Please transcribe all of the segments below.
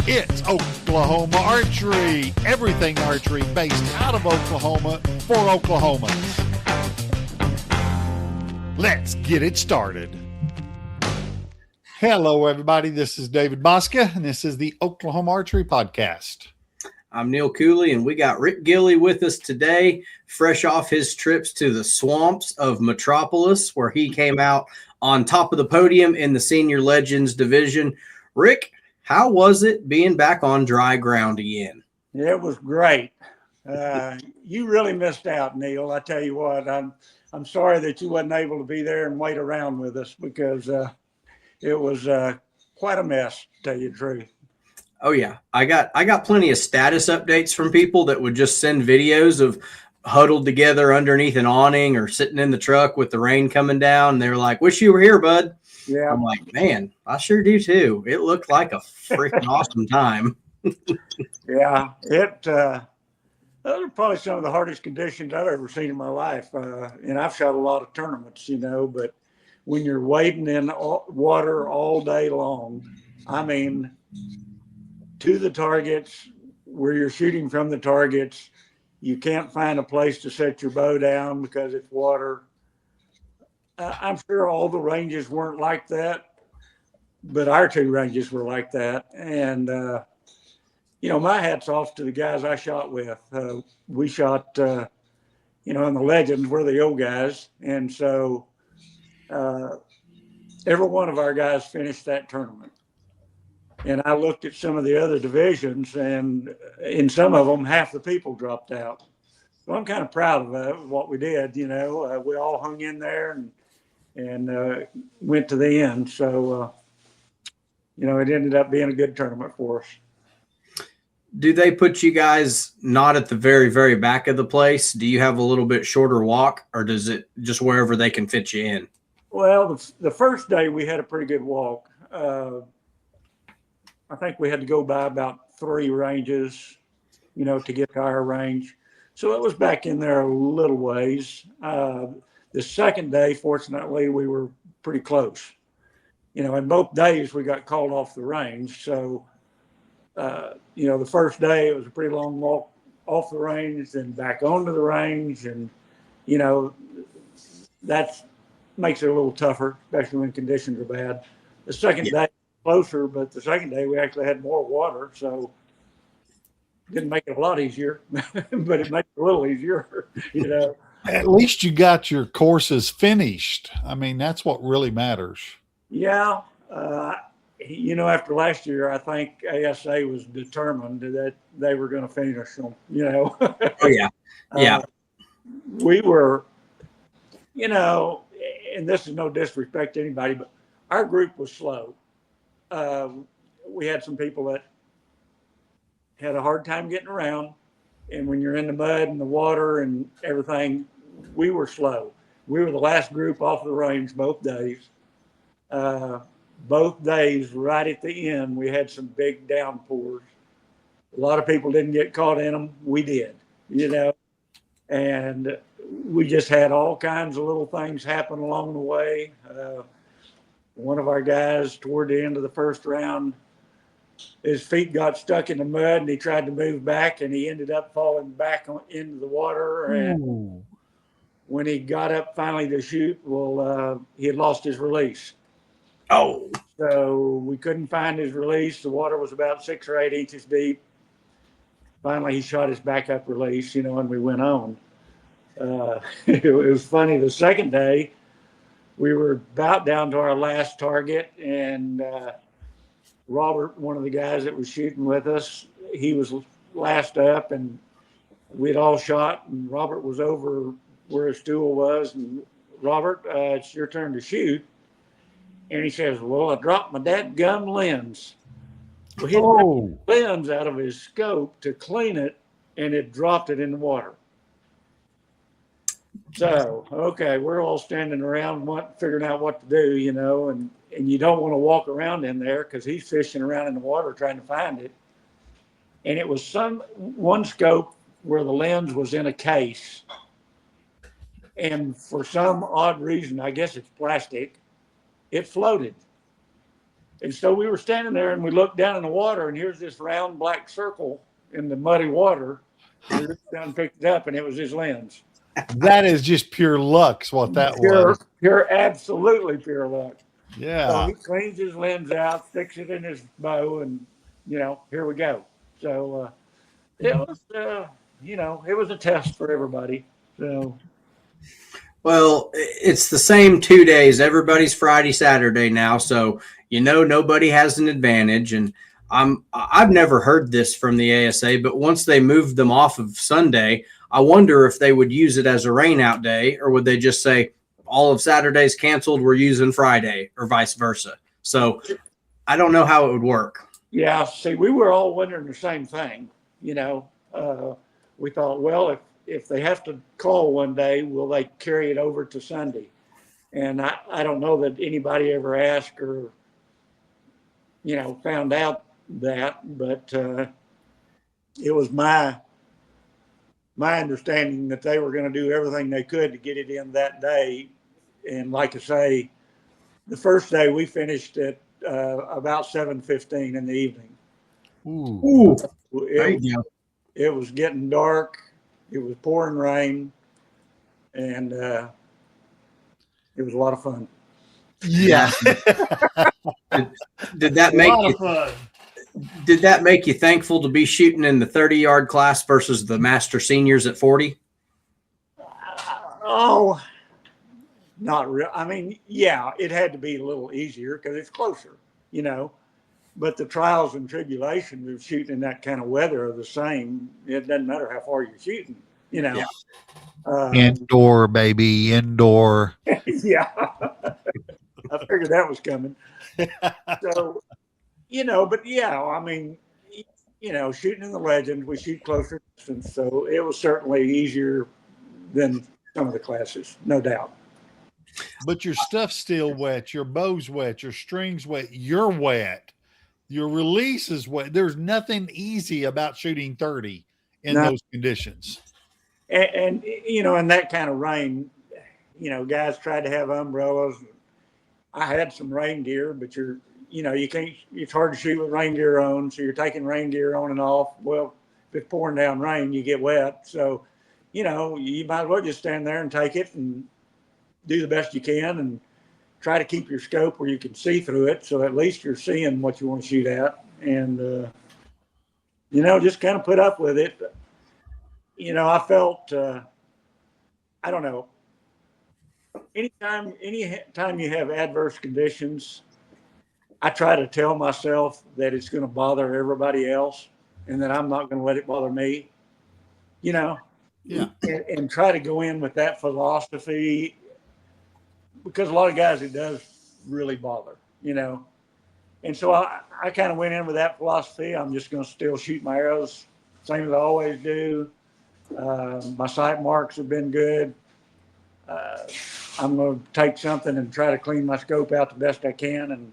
It's Oklahoma Archery. Everything archery based out of Oklahoma for Oklahomans. Let's get it started. Hello, everybody. This is David Mosca, and this is the Oklahoma Archery Podcast. I'm Neil Cooley, and we got Rick Gilley with us today, fresh off his trips to the swamps of Metropolis, where he came out on top of the podium in the Senior Legends division. Rick, how was it being back on dry ground again? It was great. You really missed out, Neil. I tell you what, I'm sorry that you wasn't able to be there and wait around with us because it was quite a mess, to tell you the truth. Oh yeah, I got plenty of status updates from people that would just send videos of huddled together underneath an awning or sitting in the truck with the rain coming down. They're like, "Wish you were here, bud." Yeah, I'm like, man, I sure do too. It looked like a freaking awesome time. yeah. Those are probably some of the hardest conditions I've ever seen in my life. And I've shot a lot of tournaments, but when you're wading in water all day long, I mean, to the targets, where you're shooting from the targets, you can't find a place to set your bow down because it's water. I'm sure all the ranges weren't like that, but our two ranges were like that. And, my hat's off to the guys I shot with. We shot, in the Legends, we're the old guys. And so every one of our guys finished that tournament. And I looked at some of the other divisions, and in some of them, half the people dropped out. So I'm kind of proud of what we did. We all hung in there and went to the end. So, it ended up being a good tournament for us. Do they put you guys not at the very, very back of the place? Do you have a little bit shorter walk, or does it just wherever they can fit you in? Well, the first day we had a pretty good walk. I think we had to go by about 3 ranges, to get to our range. So it was back in there a little ways. The second day, fortunately, we were pretty close. In both days we got called off the range. So, the first day it was a pretty long walk off the range, then back onto the range. And, that makes it a little tougher, especially when conditions are bad. The second day closer, but the second day we actually had more water. So didn't make it a lot easier, but it made it a little easier, At least you got your courses finished. I mean, that's what really matters. Yeah. After last year, I think ASA was determined that they were going to finish them, Oh, yeah. Yeah. We were, and this is no disrespect to anybody, but our group was slow. We had some people that had a hard time getting around. And when you're in the mud and the water and everything, we were slow. We were the last group off the range both days. Both days, right at the end, we had some big downpours. A lot of people didn't get caught in them. We did, and we just had all kinds of little things happen along the way. One of our guys toward the end of the first round, his feet got stuck in the mud and he tried to move back and he ended up falling back into the water. And when he got up finally to shoot, he had lost his release. Oh. So we couldn't find his release. The water was about 6 or 8 inches deep. Finally, he shot his backup release, and we went on. It was funny. The second day, we were about down to our last target, and Robert, one of the guys that was shooting with us, he was last up, and we'd all shot, and Robert was over where his stool was, and Robert, it's your turn to shoot. And he says, well, I dropped my dadgum lens. Well, he took the lens out of his scope to clean it, and it dropped it in the water. So, okay, we're all standing around figuring out what to do, and you don't want to walk around in there because he's fishing around in the water trying to find it. And it was one scope where the lens was in a case. And for some odd reason, I guess it's plastic, it floated. And so we were standing there and we looked down in the water, and here's this round black circle in the muddy water. We reached down and picked it up, and it was his lens. That is just pure luck, is what that was. Pure, absolutely pure luck. Yeah. So he cleans his lens out, sticks it in his bow, and here we go. So it was, it was a test for everybody. So. Well, it's the same 2 days. Everybody's Friday, Saturday now, so nobody has an advantage. And I've never heard this from the ASA, but once they moved them off of Sunday, I wonder if they would use it as a rain out day, or would they just say all of Saturday's canceled, we're using Friday, or vice versa. So I don't know how it would work. Yeah, see, we were all wondering the same thing. We thought, well, if they have to call one day, will they carry it over to Sunday? And I don't know that anybody ever asked or, found out that, but it was my understanding that they were going to do everything they could to get it in that day. And like I say, the first day we finished at about 7:15 in the evening. Ooh. It was getting dark. It was pouring rain, and it was a lot of fun. Yeah. Did that make you thankful to be shooting in the 30-yard class versus the master seniors at 40? Oh, not real. I mean, yeah, it had to be a little easier because it's closer, But the trials and tribulations of shooting in that kind of weather are the same. It doesn't matter how far you're shooting, Yeah. Indoor, baby, indoor. Yeah. I figured that was coming. So, but yeah, I mean, shooting in the Legends, we shoot closer distance. So it was certainly easier than some of the classes, no doubt. But your stuff's still wet. Your bow's wet. Your string's wet. You're wet. Your release is wet. There's nothing easy about shooting 30 in those conditions. And in that kind of rain, guys tried to have umbrellas. I had some rain gear, but you can't, it's hard to shoot with rain gear on. So you're taking rain gear on and off. Well, if it's pouring down rain, you get wet. So, you might as well just stand there and take it and do the best you can and try to keep your scope where you can see through it. So at least you're seeing what you want to shoot at. And, just kind of put up with it. I felt, I don't know. Anytime you have adverse conditions, I try to tell myself that it's going to bother everybody else and that I'm not going to let it bother me, Yeah. and try to go in with that philosophy, because a lot of guys, it does really bother, And so I kind of went in with that philosophy. I'm just going to still shoot my arrows, same as I always do. My sight marks have been good. I'm going to take something and try to clean my scope out the best I can and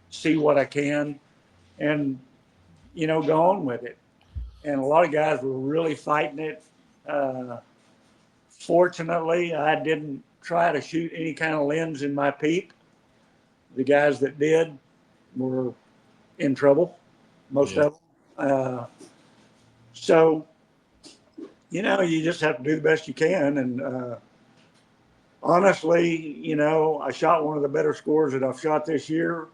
see what I can and, go on with it. And a lot of guys were really fighting it. Fortunately, I didn't try to shoot any kind of lens in my peep. The guys that did were in trouble, most of them. So, you just have to do the best you can. And honestly, I shot one of the better scores that I've shot this year.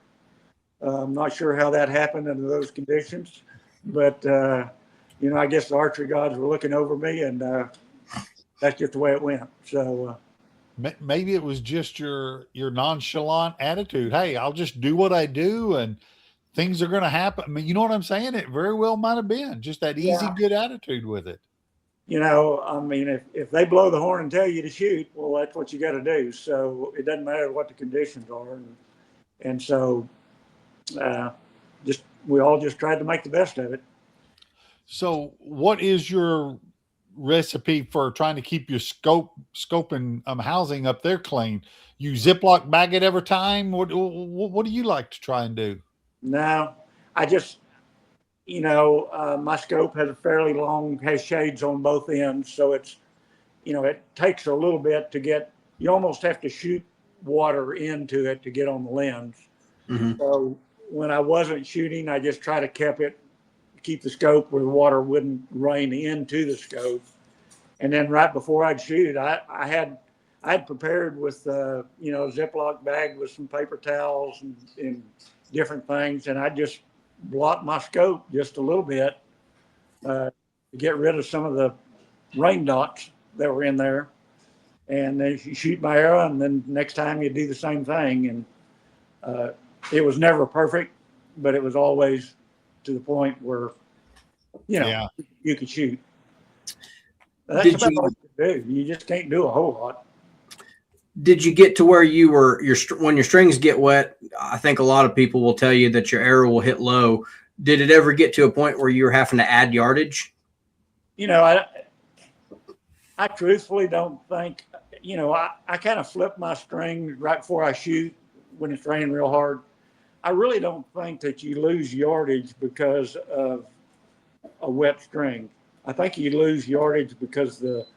I'm not sure how that happened under those conditions, but, I guess the archery gods were looking over me, and that's just the way it went. So maybe it was just your nonchalant attitude. Hey, I'll just do what I do and things are going to happen. I mean, you know what I'm saying? It very well might have been just that easy, good attitude with it. I mean, if they blow the horn and tell you to shoot, well, that's what you got to do. So it doesn't matter what the conditions are. And so we all just tried to make the best of it. So what is your recipe for trying to keep your scope and housing up there clean? You Ziploc bag it every time? What do you like to try and do? No, I just, my scope has shades on both ends. So it's, it takes a little bit to get, you almost have to shoot water into it to get on the lens. Mm-hmm. So when I wasn't shooting, I just try to keep the scope where the water wouldn't rain into the scope. And then right before I'd shoot, I'd prepared with a Ziploc bag with some paper towels and different things, and I just blocked my scope just a little bit to get rid of some of the rain dots that were in there. And then you shoot my arrow, and then next time you do the same thing. And it was never perfect, but it was always to the point where you could shoot. That's about all you can do. You just can't do a whole lot. Did you get to where you were when your strings get wet? I think a lot of people will tell you that your arrow will hit low. Did it ever get to a point where you were having to add yardage? I truthfully don't think, I kind of flip my string right before I shoot when it's raining real hard. I really don't think that you lose yardage because of a wet string. I think you lose yardage because the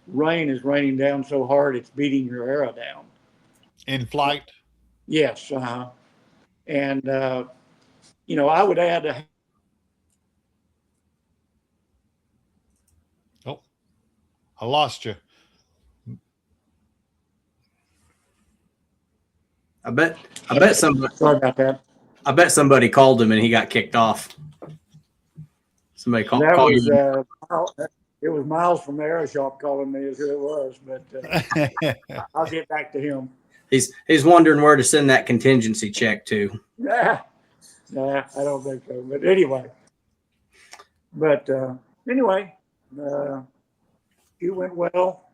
rain is raining down so hard it's beating your arrow down. In flight? Yes. And, I would add a. Oh, I lost you. I bet somebody. Sorry about that. I bet somebody called him and he got kicked off. Somebody called him. It was Miles from the Arrow Shop calling me, is who it was. But I'll get back to him. He's wondering where to send that contingency check to. Nah, I don't think so. But anyway, it went well.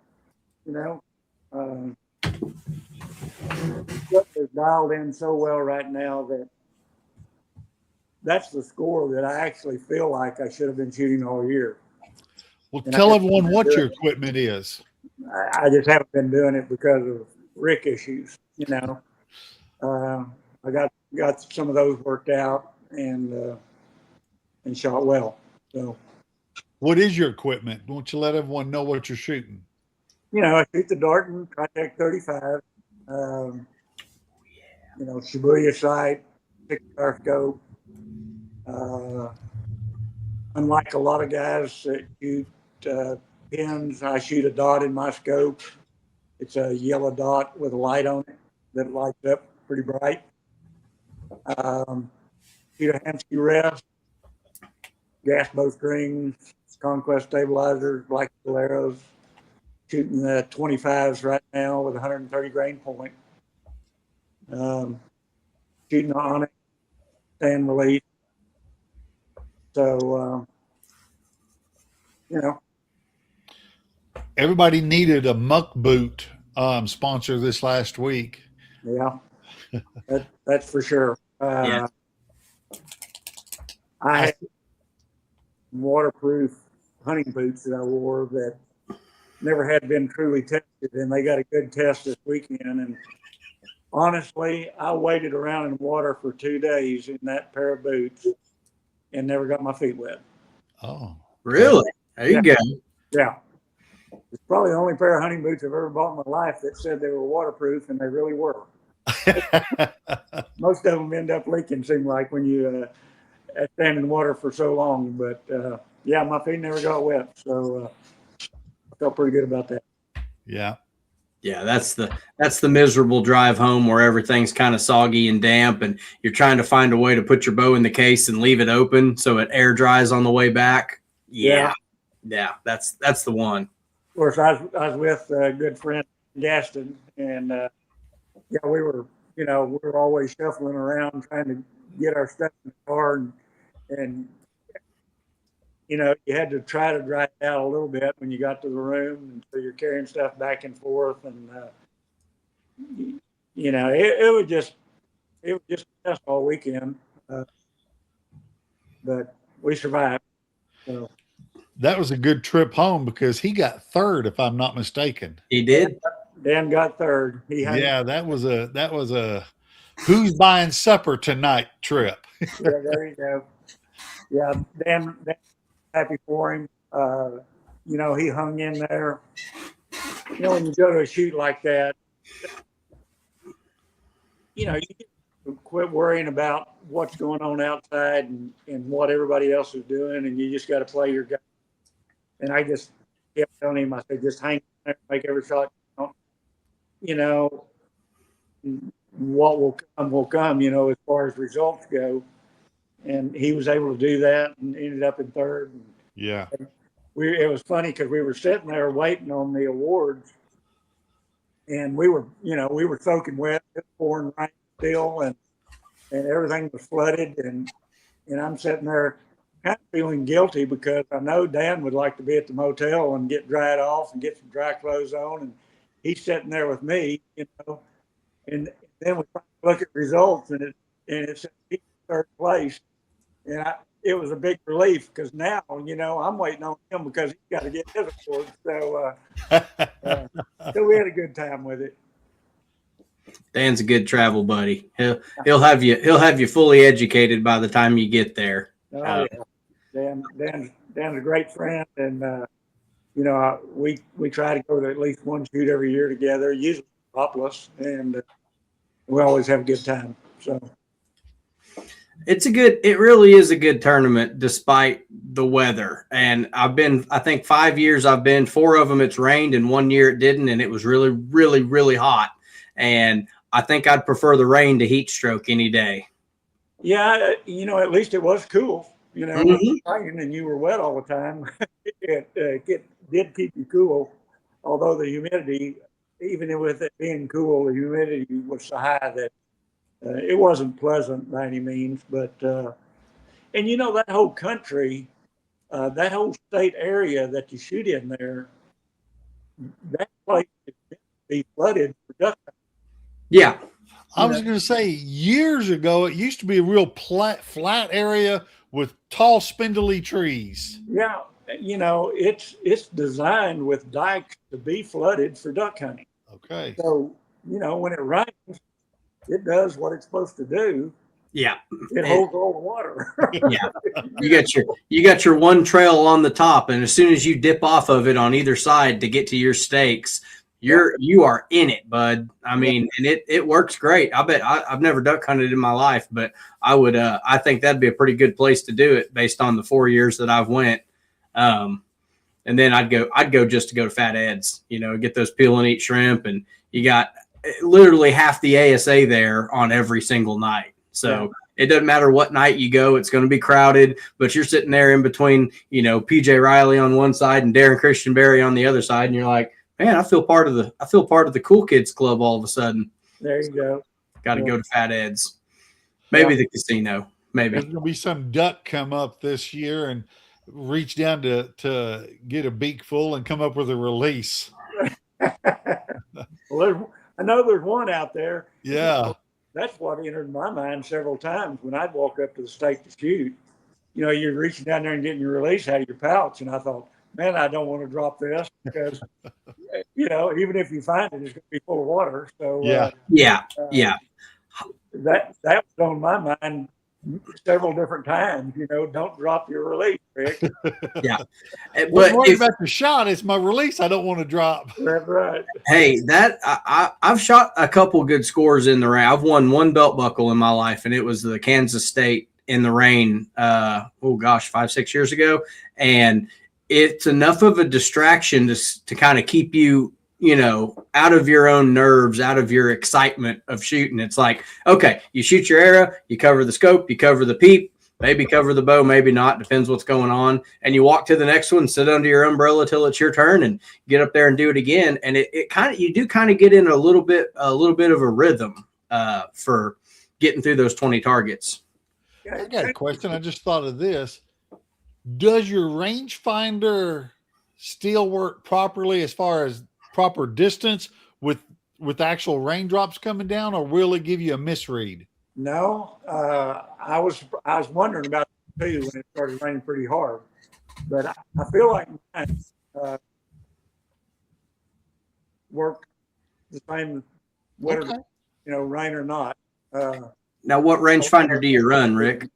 Is dialed in so well right now that that's the score that I actually feel like I should have been shooting all year. Well, tell everyone what your equipment is. I just haven't been doing it because of Rick issues. I got some of those worked out and shot well. So, what is your equipment? Won't you let everyone know what you're shooting? I shoot the Darton Tritech 35. Shibuya sight, 6-star scope. Unlike a lot of guys that shoot pins, I shoot a dot in my scope. It's a yellow dot with a light on it that lights up pretty bright. Shoot a Hansky rest, gas bowstrings, Conquest stabilizers, black arrows. Shooting the 25s right now with 130 grain point. Shooting on it, stand release. So, Everybody needed a muck boot sponsor this last week. Yeah, that's for sure. Yeah. I had waterproof hunting boots that I wore that never had been truly tested, and they got a good test this weekend. And honestly, I waited around in water for 2 days in that pair of boots and never got my feet wet. Oh, really? There you go. Yeah. It's probably the only pair of hunting boots I've ever bought in my life that said they were waterproof, and they really were. Most of them end up leaking, seem like, when you stand in water for so long. But, my feet never got wet, so I felt pretty good about that. Yeah. Yeah, that's the miserable drive home where everything's kind of soggy and damp, and you're trying to find a way to put your bow in the case and leave it open so it air dries on the way back. Yeah, that's the one. Of course, I was with a good friend Gaston, and we were always shuffling around trying to get our stuff in the car, and you had to try to dry it out a little bit when you got to the room, and so you're carrying stuff back and forth, and it was just a test all weekend, but we survived. So that was a good trip home because he got third, if I'm not mistaken. He did. Dan got third. That was a who's buying supper tonight trip. Yeah, there you go. Yeah, Dan, happy for him. He hung in there. When you go to a shoot like that, you get quit worrying about what's going on outside and what everybody else is doing, and you just got to play your game. And I just kept telling him, I said, just hang there, make every shot count. You know, what will come, you know, as far as results go. And he was able to do that and ended up in third. Yeah. It was funny because we were sitting there waiting on the awards, and we were soaking wet, it was pouring rain still, and everything was flooded, and I'm sitting there kind of feeling guilty because I know Dan would like to be at the motel and get dried off and get some dry clothes on, and he's sitting there with me, you know, and then we look at results, and it said he's third place, and it was a big relief because now, you know, I'm waiting on him because he's got to get his award. So we had a good time with it. Dan's a good travel buddy. He'll have you fully educated by the time you get there. Oh, yeah. Dan's a great friend, and you know, we try to go to at least one shoot every year together, usually Metropolis, and we always have a good time. So it really is a good tournament despite the weather. And I think 5 years I've been, 4 of them it's rained and 1 year it didn't, and it was really, really, really hot. And I think I'd prefer the rain to heat stroke any day. Yeah, you know, at least it was cool. You know, raining and you were wet all the time. It did keep you cool, although the humidity, even with it being cool, the humidity was so high that it wasn't pleasant by any means. But and you know, that whole country, that whole state area that you shoot in there, that place is meant to be flooded for duck hunting. Yeah. I was going to say, years ago, it used to be a real flat area with tall, spindly trees. Yeah, you know, it's designed with dikes to be flooded for duck hunting. Okay. So, you know, when it rains, it does what it's supposed to do. Yeah. It holds all the water. Yeah. You got your one trail on the top, and as soon as you dip off of it on either side to get to your stakes, you are in it, bud. I mean, and it works great. I bet I've never duck hunted in my life, but I think that'd be a pretty good place to do it based on the 4 years that I've went. And then I'd go just to go to Fat Ed's, you know, get those peel and eat shrimp, and you got literally half the ASA there on every single night. So it doesn't matter what night you go, it's going to be crowded, but you're sitting there in between, you know, PJ Riley on one side and Darren Christian Berry on the other side, and you're like, man, I feel part of the cool kids club all of a sudden. There you go. Got to go to Fat Ed's. Maybe the casino. Maybe. There's going to be some duck come up this year and reach down to get a beak full and come up with a release. Well, I know there's one out there. Yeah. That's what entered my mind several times when I'd walk up to the stake to shoot. You know, you're reaching down there and getting your release out of your pouch, and I thought, man, I don't want to drop this because, you know, even if you find it, it's going to be full of water. So yeah. That was on my mind several different times. You know, don't drop your release, Rick. Yeah, but worried about the shot. It's my release I don't want to drop. That's right. Hey, I've shot a couple good scores in the rain. I've won one belt buckle in my life, and it was the Kansas State in the rain. 5-6 years ago, and it's enough of a distraction to kind of keep you, you know, out of your own nerves, out of your excitement of shooting. It's like, okay, you shoot your arrow, you cover the scope, you cover the peep, maybe cover the bow, maybe not, depends what's going on. And you walk to the next one, sit under your umbrella till it's your turn and get up there and do it again. And you do kind of get in a little bit of a rhythm for getting through those 20 targets. I got a question. I just thought of this. Does your rangefinder still work properly as far as proper distance with actual raindrops coming down, or will it give you a misread? No, I was wondering about it too when it started raining pretty hard, but I feel like mine worked the same whether you know, rain or not. Now, what rangefinder do you run, Rick?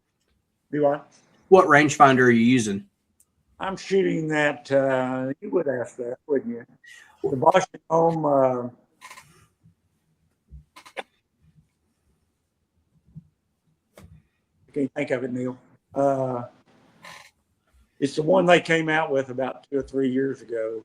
Do I? What rangefinder are you using? I'm shooting that. You would ask that, wouldn't you? The Bosch at Home. Can't think of it, Neil. It's the one they came out with about 2 or 3 years ago.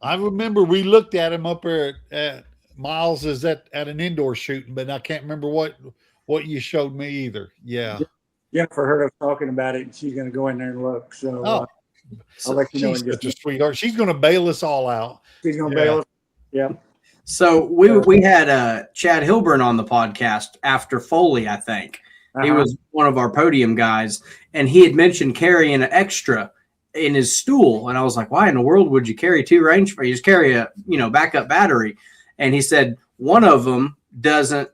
I remember we looked at him up there at Miles is at an indoor shooting, but I can't remember what you showed me either. Yeah. Jennifer heard us talking about it, and she's going to go in there and look. So Oh, I'll let you know. she's such a sweetheart. She's going to bail us all out. She's going to bail us. Yeah. So we had Chad Hilburn on the podcast after Foley, I think. He was one of our podium guys, and he had mentioned carrying an extra in his stool. And I was like, why in the world would you carry two range? You just carry a, backup battery. And he said one of them doesn't,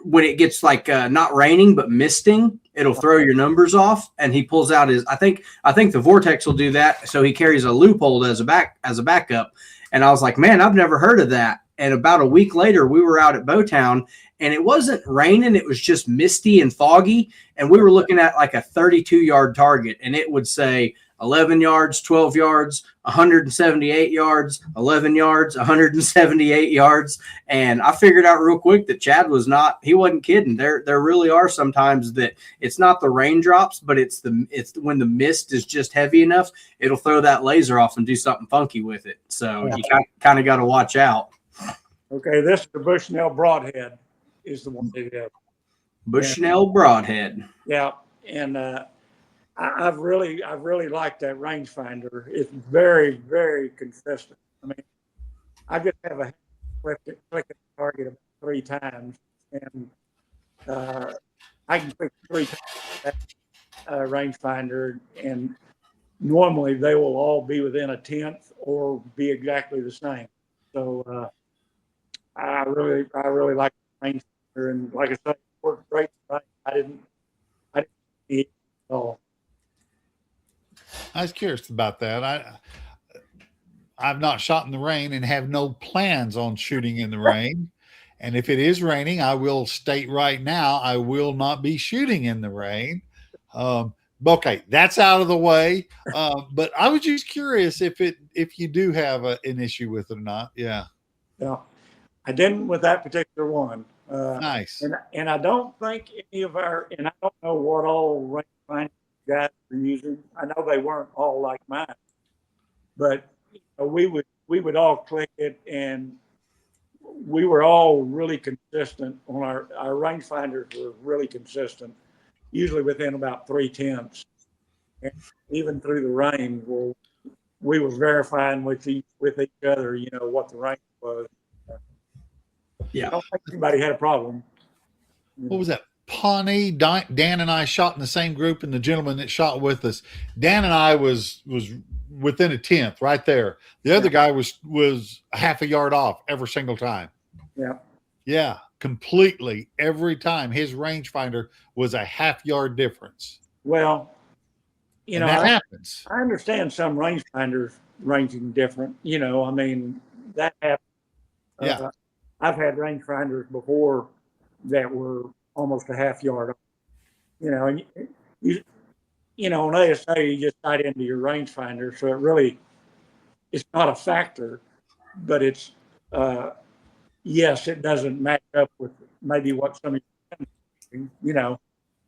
when it gets like not raining, but misting, it'll throw your numbers off. And he pulls out his, I think the Vortex will do that. So he carries a loophole as a backup. And I was like, man, I've never heard of that. And about a week later, we were out at Bowtown, and it wasn't raining. It was just misty and foggy. And we were looking at like a 32-yard target, and it would say 11 yards, 12 yards, 178 yards, 11 yards, 178 yards. And I figured out real quick that Chad he wasn't kidding. There really are sometimes that it's not the raindrops, but it's when the mist is just heavy enough, it'll throw that laser off and do something funky with it. So you kind of got to watch out. Okay, this is the Bushnell Broadhead is the one they have. Bushnell Broadhead. Yeah, and I've really liked that rangefinder. It's very, very consistent. I mean, I just have a click the target about 3 times, and I can click 3 times that rangefinder, and normally they will all be within a tenth or be exactly the same. So I really like the rangefinder, and like I said, it worked great. I didn't see it at all. I was curious about that. I've not shot in the rain and have no plans on shooting in the rain. And if it is raining, I will state right now, I will not be shooting in the rain. Okay, that's out of the way. But I was just curious if you do have an issue with it or not. Yeah. Yeah, I didn't with that particular one. Nice. And I don't think any of and I don't know what all rangefinder guys were using. I know they weren't all like mine, but we would all click it, and we were all really consistent on our rangefinders were really consistent, usually within about 3 tenths. And even through the rain, we were verifying with each other, what the range was. Yeah, I don't think anybody had a problem. What was that? Pawnee, Dan and I shot in the same group, and the gentleman that shot with us, Dan and I was within a tenth right there. The other guy was a half a yard off every single time. Yeah, completely every time. His rangefinder was a half yard difference. Well, that happens. I understand some rangefinders ranging different. I mean, that happens. Yeah, I've had rangefinders before that were almost a half yard off. And on ASA, you just sight into your rangefinder, so it's not a factor, but it's yes, it doesn't match up with maybe what some of your,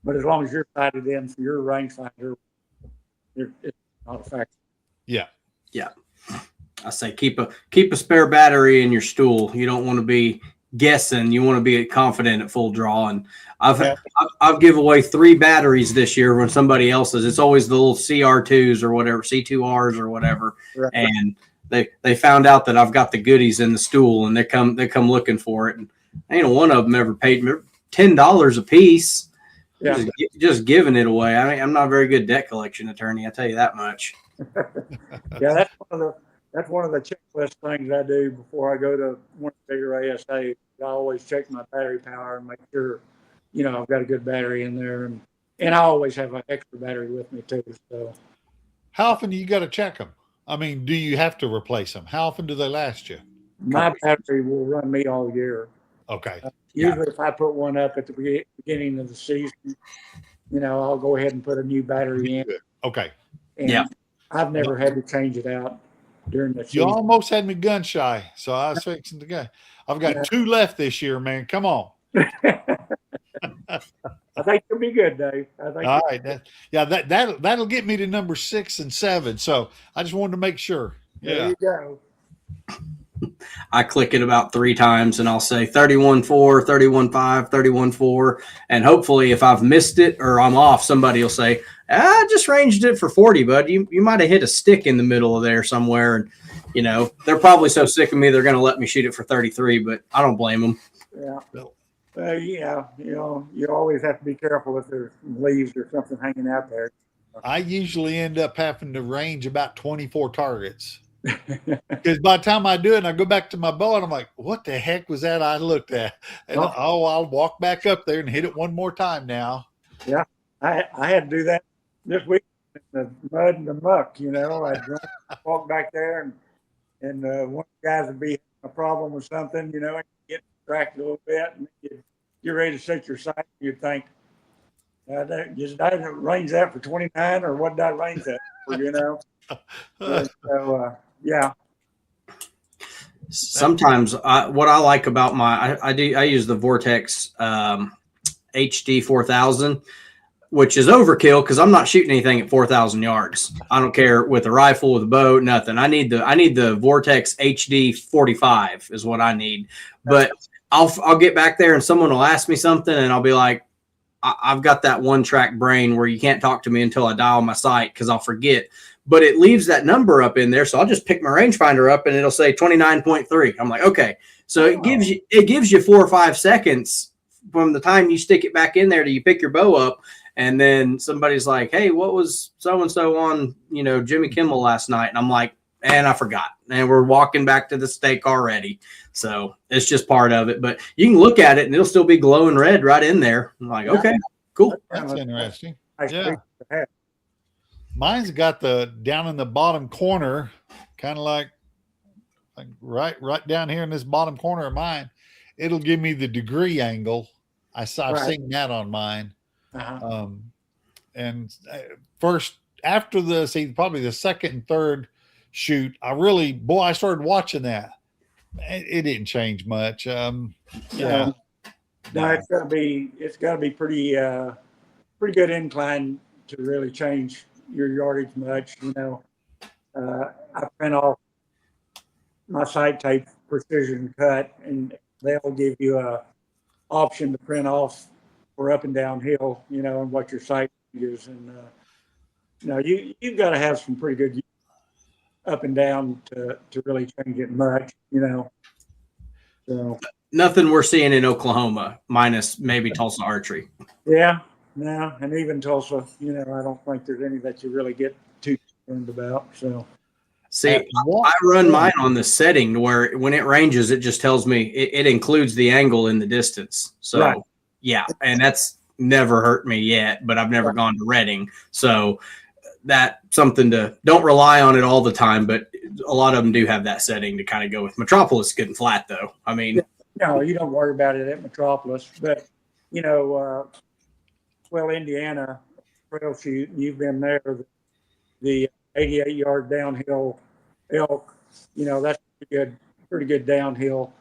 but as long as you're sighted in for your rangefinder, it's not a factor. Yeah. I say keep a spare battery in your stool. You don't want to be guessing. You want to be confident at full draw. And I've give away 3 batteries this year when somebody else's. It's always the little CR2s or whatever, C2Rs or whatever. Right. And they found out that I've got the goodies in the stool, and they come looking for it. And ain't one of them ever paid me $10 a piece. Yeah. Just giving it away. I mean, I'm not a very good debt collection attorney. I tell you that much. Yeah, that's one of the checklist things I do before I go to one bigger ASA. I always check my battery power and make sure, I've got a good battery in there, and I always have an extra battery with me too. So, how often do you got to check them? I mean, do you have to replace them? How often do they last you? My battery will run me all year. Okay. Usually, if I put one up at the beginning of the season, I'll go ahead and put a new battery in. Okay. And I've never had to change it out during the season. You almost had me gun shy, so I was fixing to go. I've got 2 left this year, man. Come on. I think you'll be good, Dave. I think. All right. That'll get me to number 6 and 7. So I just wanted to make sure. There Yeah. you go. I click it about 3 times and I'll say 31-4, 31-5, 31-4. And hopefully if I've missed it or I'm off, somebody will say, I just ranged it for 40, bud. You might have hit a stick in the middle of there somewhere. And, you know, they're probably so sick of me, they're going to let me shoot it for 33, but I don't blame them. Yeah. Yeah. You know, you always have to be careful if there's leaves or something hanging out there. I usually end up having to range about 24 targets. Because by the time I do it and I go back to my bow and I'm like, what the heck was that I looked at? And I'll walk back up there and hit it one more time now. Yeah. I had to do that this week in the mud and the muck, you know. I'd walk back there and one of the guys would be having a problem with something, you know, and get distracted a little bit and you're ready to set your sight. You'd think, did I range that for 29 or what did I range that for, you know? So, yeah. Sometimes what I like about I use the Vortex HD 4000, which is overkill because I'm not shooting anything at 4,000 yards. I don't care with a rifle, with a bow, nothing. I need the Vortex HD 45 is what I need. But I'll get back there and someone will ask me something and I'll be like, I've got that one track brain where you can't talk to me until I dial my sight because I'll forget. But it leaves that number up in there. So I'll just pick my rangefinder up and it'll say 29.3. I'm like, okay. So it gives you 4 or 5 seconds from the time you stick it back in there to you pick your bow up. And then somebody's like, hey, what was so-and-so on, you know, Jimmy Kimmel last night? And I'm like, and I forgot. And we're walking back to the steak already. So it's just part of it. But you can look at it and it'll still be glowing red right in there. I'm like, okay, cool. That's interesting. Yeah. Mine's got the down in the bottom corner, kind of like right down here in this bottom corner of mine. It'll give me the degree angle. I've seen that on mine. Uh-huh. And first, after probably the second and third shoot, I started watching that. It didn't change much. Yeah. No, it's got to be pretty good incline to really change your yardage much, you know. I print off my sight tape precision cut, and they'll give you a option to print off for up and downhill, you know, and what your sight is. And you know, you've got to have some pretty good up and down to really change it much, you know. So nothing we're seeing in Oklahoma, minus maybe Tulsa Archery. Yeah. No, and even Tulsa, you know, I don't think there's any that you really get too concerned about. So, see, I run mine on the setting where when it ranges, it just tells me it includes the angle in the distance. So, yeah, and that's never hurt me yet, but I've never gone to Reading. So, that's something don't rely on it all the time, but a lot of them do have that setting to kind of go with. Metropolis getting flat, though. I mean, no, you don't worry about it at Metropolis, but, you know, Indiana trail shoot, you've been there, the 88-yard downhill elk, you know, that's pretty good downhill.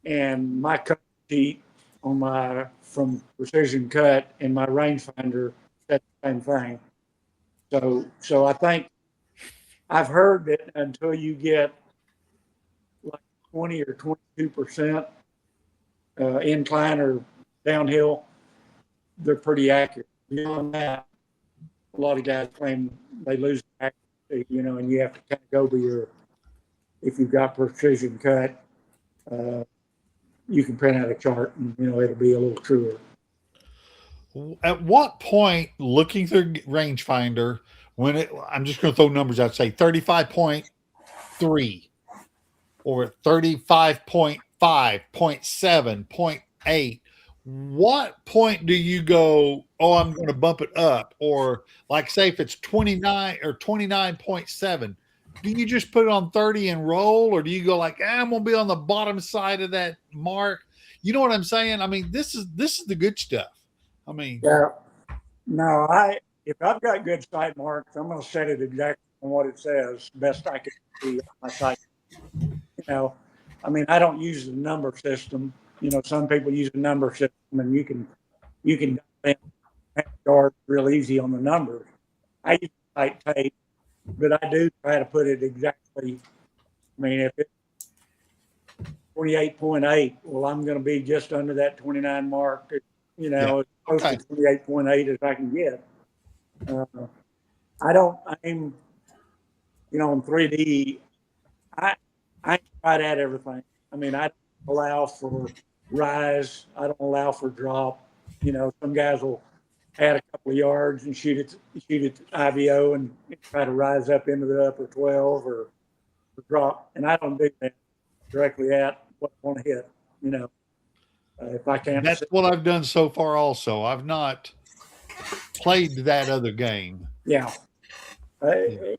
And my cut sheet from Precision Cut and my rangefinder, that's the same thing. So I think I've heard that until you get like 20 or 22% incline or downhill, they're pretty accurate. Beyond that, a lot of guys claim they lose accuracy, you know, and you have to kind of go to if you've got Precision Cut, you can print out a chart and, you know, it'll be a little truer. At what point, looking through rangefinder, I'm just going to throw numbers out, say 35.3 or 35.5, 0.7, 0.8, what point do you go, oh, I'm going to bump it up? Or like, say if it's 29 or 29.7, do you just put it on 30 and roll? Or do you go like, I'm going to be on the bottom side of that mark? You know what I'm saying? I mean, this is the good stuff. I mean, yeah, no, if I've got good sight marks, I'm going to set it exactly on what it says, best I can see on my sight. You know, I mean, I don't use the number system. You know, some people use a number system, and you can you can yard real easy on the numbers. I use tight tape, but I do try to put it exactly. I mean, if it's 28.8, well, I'm going to be just under that 29 mark, you know, as close Okay. to 28.8 as I can get. I don't aim, you know, in 3D. I ain't right at everything. I mean, I don't allow for rise. I don't allow for drop. You know, some guys will add a couple of yards and shoot it IVO and try to rise up into the upper 12 or drop. And I don't do that directly at what I want to hit. You know, if I can't. That's what I've done so far. Also, I've not played that other game. Yeah.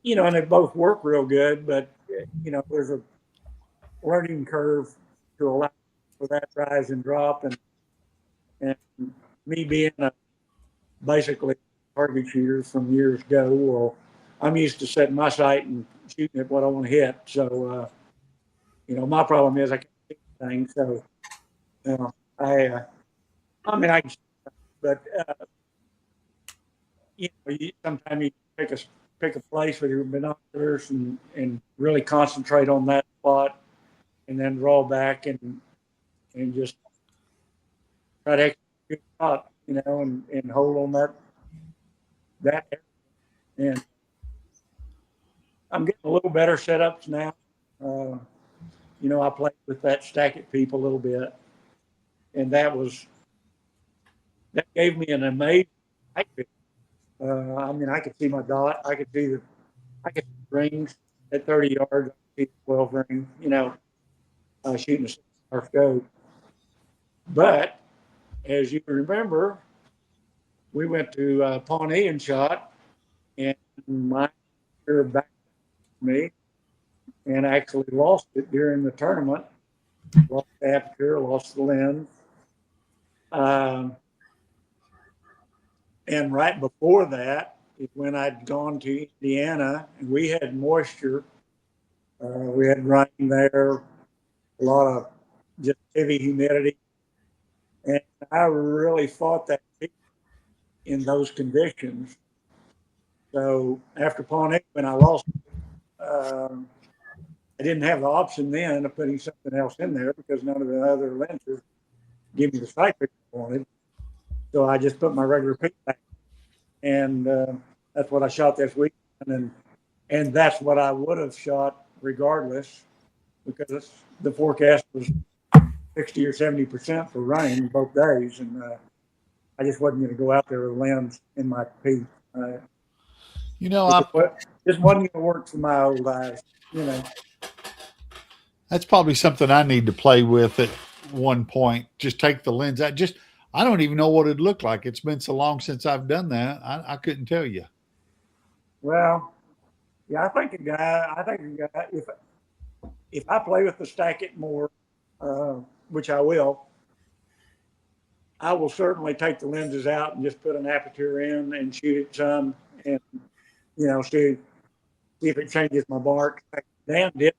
You know, and they both work real good, but you know, there's a learning curve to allow for that rise and drop, and me being a basically target shooter from years ago, well, I'm used to setting my sight and shooting at what I want to hit. So, you know, my problem is I can't see anything. So, you know, I mean, I, but you know, sometimes you pick a place with your binoculars and really concentrate on that spot, and then draw back and just try to execute a shot, you know, and hold on that area. And I'm getting a little better setups now. You know, I played with that stack it peep a little bit, and that gave me an amazing sight picture. I mean, I could see my dot. I could see rings at 30 yards. I could see the 12 ring, you know, shooting a 6-hour scope. But as you remember, we went to Pawnee and shot, and my back me and actually lost it during the tournament. Lost the aperture, lost the lens. And right before that is when I'd gone to Indiana, and we had moisture. We had rain there, a lot of just heavy humidity. And I really fought that in those conditions. So after Pawnee, when I lost, I didn't have the option then of putting something else in there because none of the other lenses give me the sight picture I wanted. So I just put my regular peak back, and that's what I shot this week. And that's what I would have shot regardless, because the forecast was 60 or 70% for rain both days, and I just wasn't going to go out there with a lens in my peak. You know, this wasn't going to work for my old eyes. You know, that's probably something I need to play with at one point. Just take the lens out. I don't even know what it looked like. It's been so long since I've done that. I couldn't tell you. Well, yeah, I think a guy. If I play with the stack it more, which I will certainly take the lenses out and just put an aperture in and shoot it some, and you know, see if it changes my mark. Dan did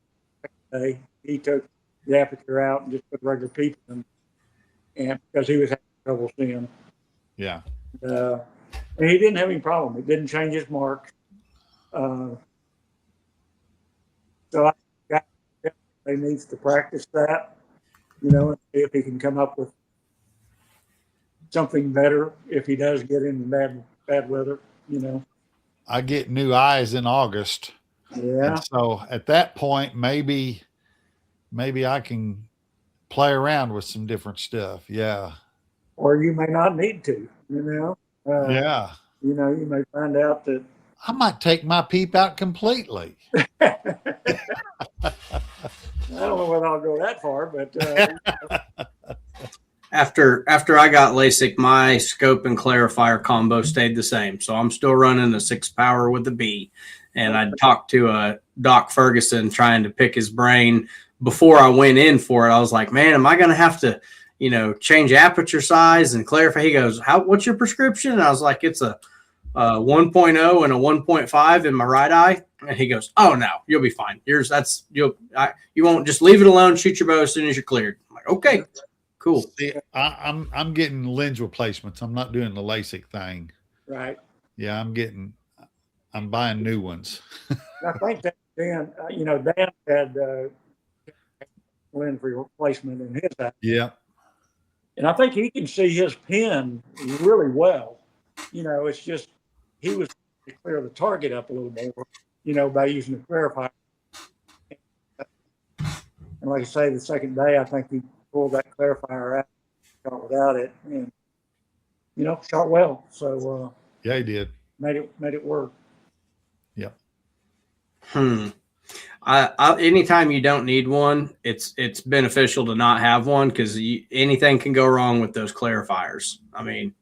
today. He took the aperture out and just put regular peep in, and because he was having trouble seeing. Yeah. And he didn't have any problem. It didn't change his mark. So I he needs to practice that, you know, and see if he can come up with something better if he does get into bad weather, you know. I get new eyes in August. Yeah. And so at that point, maybe I can play around with some different stuff. Yeah. Or you may not need to, you know. Yeah. You know, you may find out that I might take my peep out completely. I don't know whether I'll go that far, but After I got LASIK, my scope and clarifier combo stayed the same. So I'm still running a 6-power with a B. And I talked to Doc Ferguson trying to pick his brain before I went in for it. I was like, man, am I going to have to, you know, change aperture size and clarify? He goes, what's your prescription? And I was like, it's a 1.0 and a 1.5 in my right eye. And he goes, oh no, you'll be fine. You won't, just leave it alone, shoot your bow as soon as you're cleared. I'm like, okay, Cool. See, I'm getting lens replacements. I'm not doing the LASIK thing. Right. Yeah, I'm buying new ones. And I think that Dan, Dan had lens replacement in his eye. Yeah. And I think he can see his pen really well. It's just he was to clear the target up a little more, by using the clarifier. And like I say, the second day, I think he pulled that clarifier out, shot without it, and shot well. So Yeah, he did. made it work. Yep. Anytime you don't need one, it's beneficial to not have one, because anything can go wrong with those clarifiers. I mean,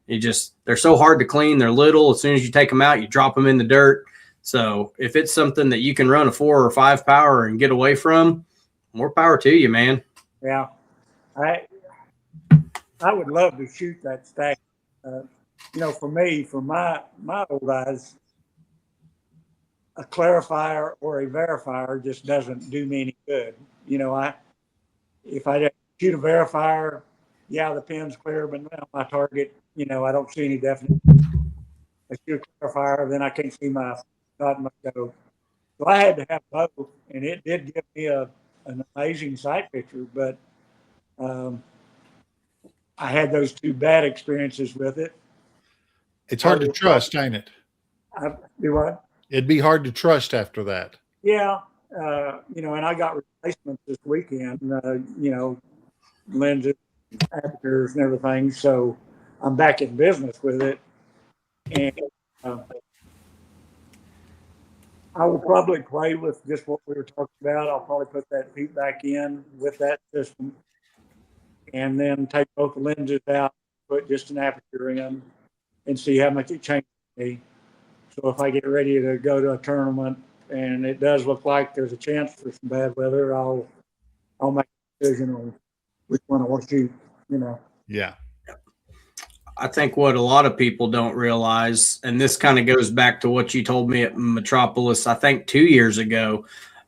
they're so hard to clean. They're little. As soon as you take them out, you drop them in the dirt. So if it's something that you can run a 4 or 5 power and get away from, more power to you, man. Yeah, I would love to shoot that stack. For me, for my old eyes, a clarifier or a verifier just doesn't do me any good. If I shoot a verifier, yeah, the pin's clear, but now my target, I don't see any definite. I shoot a clarifier, then I can't see my shot much go. So I had to have both, and it did give me an amazing sight picture, but I had those 2 bad experiences with it. It's hard to trust, ain't it? Do what? It'd be hard to trust after that. Yeah. And I got replacements this weekend, lenses, apertures, and everything. So I'm back in business with it. And I will probably play with just what we were talking about. I'll probably put that peep back in with that system, and then take both the lenses out, put just an aperture in, and see how much it changes me. So if I get ready to go to a tournament and it does look like there's a chance for some bad weather, I'll make a decision on which one I want to shoot. Yeah. I think what a lot of people don't realize, and this kind of goes back to what you told me at Metropolis, I think 2 years ago,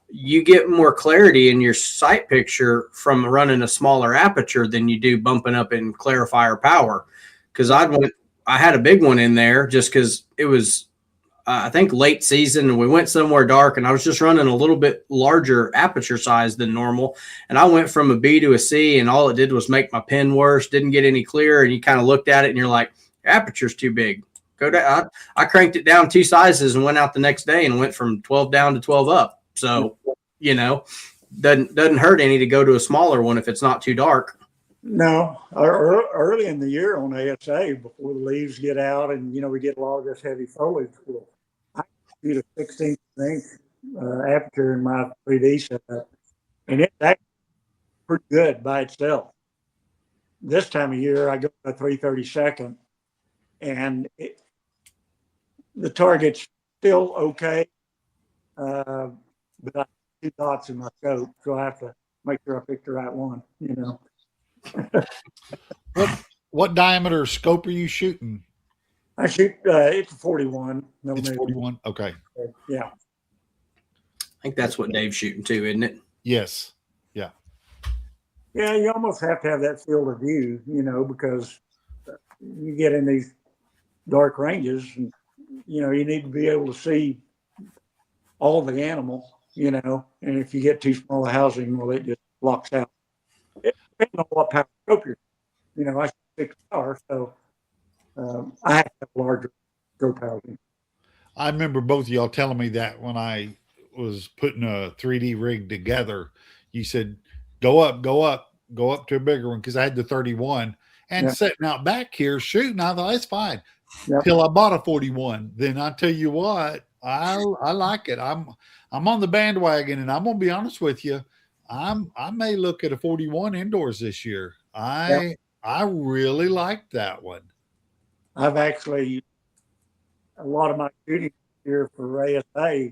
you get more clarity in your sight picture from running a smaller aperture than you do bumping up in clarifier power. Because I had a big one in there just because it was, I think, late season, and we went somewhere dark, and I was just running a little bit larger aperture size than normal. And I went from a B to a C, and all it did was make my pen worse, didn't get any clearer. And you kind of looked at it and you're like, aperture's too big. Go down. I cranked it down 2 sizes and went out the next day and went from 12 down to 12 up. So, doesn't hurt any to go to a smaller one if it's not too dark. No, early in the year on ASA, before the leaves get out and, we get a lot of this heavy foliage, I shoot a 16th inch aperture in my 3D setup, and it's actually pretty good by itself. This time of year, I go to a 332nd, and the target's still okay, but I have 2 dots in my scope, so I have to make sure I pick the right one, What diameter scope are you shooting? I shoot, it's a 41. It's 41. Okay. Yeah. I think that's what Dave's shooting too, isn't it? Yes. Yeah. Yeah, you almost have to have that field of view, because you get in these dark ranges, and you need to be able to see all the animal, and if you get too small a housing, well, it just blocks out. It depends on what power scope you're, I shoot 6 power, so I have to have larger scope housing. I remember both of y'all telling me that when I was putting a 3D rig together. You said, go up to a bigger one, because I had the 31 and sitting out back here shooting. I thought that's fine. Till I bought a 41. Then I tell you what, I like it. I'm on the bandwagon, and I'm gonna be honest with you. I may look at a 41 indoors this year. I really like that one. I've actually, a lot of my shooting here for ASA,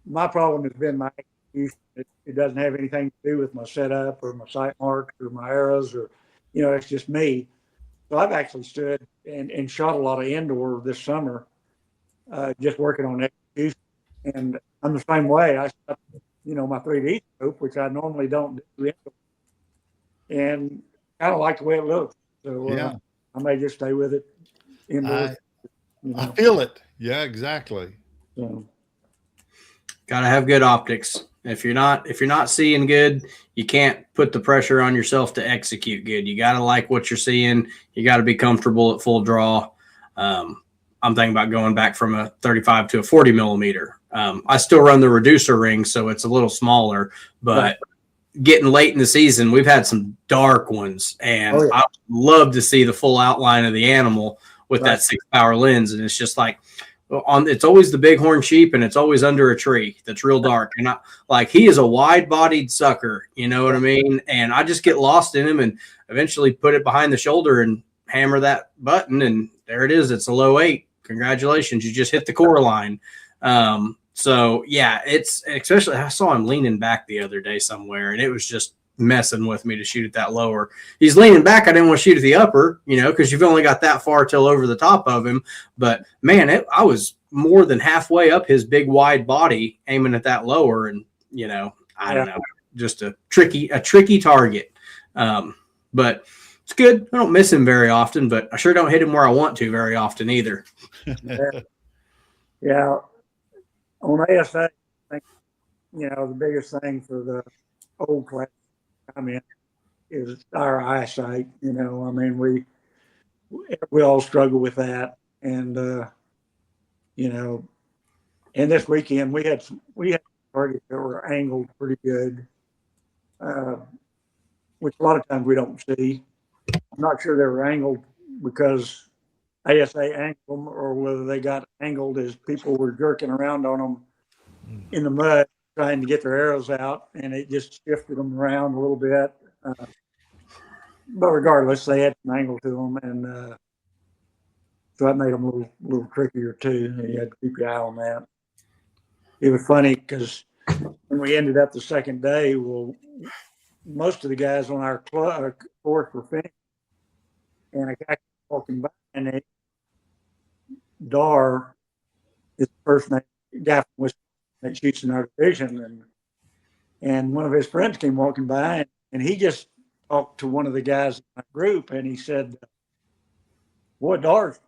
my problem has been my execution. It doesn't have anything to do with my setup or my sight marks or my arrows, or, it's just me. So I've actually stood and shot a lot of indoor this summer, just working on execution. And I'm the same way. I shot, my 3D scope, which I normally don't do. and kind of like the way it looks. So Yeah. I may just stay with it indoors. I feel it. Yeah, exactly. So. Got to have good optics. If you're not seeing good, you can't put the pressure on yourself to execute good. You got to like what you're seeing. You got to be comfortable at full draw. I'm thinking about going back from a 35 to a 40 millimeter. I still run the reducer ring, so it's a little smaller, but getting late in the season, we've had some dark ones, and I love to see the full outline of the animal with that 6-power lens. And it's just like, it's always the bighorn sheep, and it's always under a tree that's real dark. And he is a wide-bodied sucker, you know what I mean? And I just get lost in him and eventually put it behind the shoulder and hammer that button, and there it is. It's a low 8. Congratulations, you just hit the core line. So yeah, it's especially, I saw him leaning back the other day somewhere, and it was just messing with me to shoot at that lower. He's leaning back. I didn't want to shoot at the upper, because you've only got that far till over the top of him. But man, I was more than halfway up his big wide body aiming at that lower, and I don't know, just a tricky target. But it's good. I don't miss him very often, but I sure don't hit him where I want to very often either. Yeah. On ASA, I think, the biggest thing for the old class is our eyesight. I mean, we all struggle with that. And, and this weekend we had targets that were angled pretty good, which a lot of times we don't see. I'm not sure they were angled because ASA angled them, or whether they got angled as people were jerking around on them in the mud trying to get their arrows out, and it just shifted them around a little bit. But regardless, they had some angle to them, and so that made them a little trickier too. You had to keep your eye on that. It was funny because when we ended up the second day, most of the guys on our course were finished, and a guy walking by, and Dar is the first name, guy from Wisconsin that shoots in our division, and one of his friends came walking by, and he just talked to one of the guys in my group, and he said, "Boy, Dar's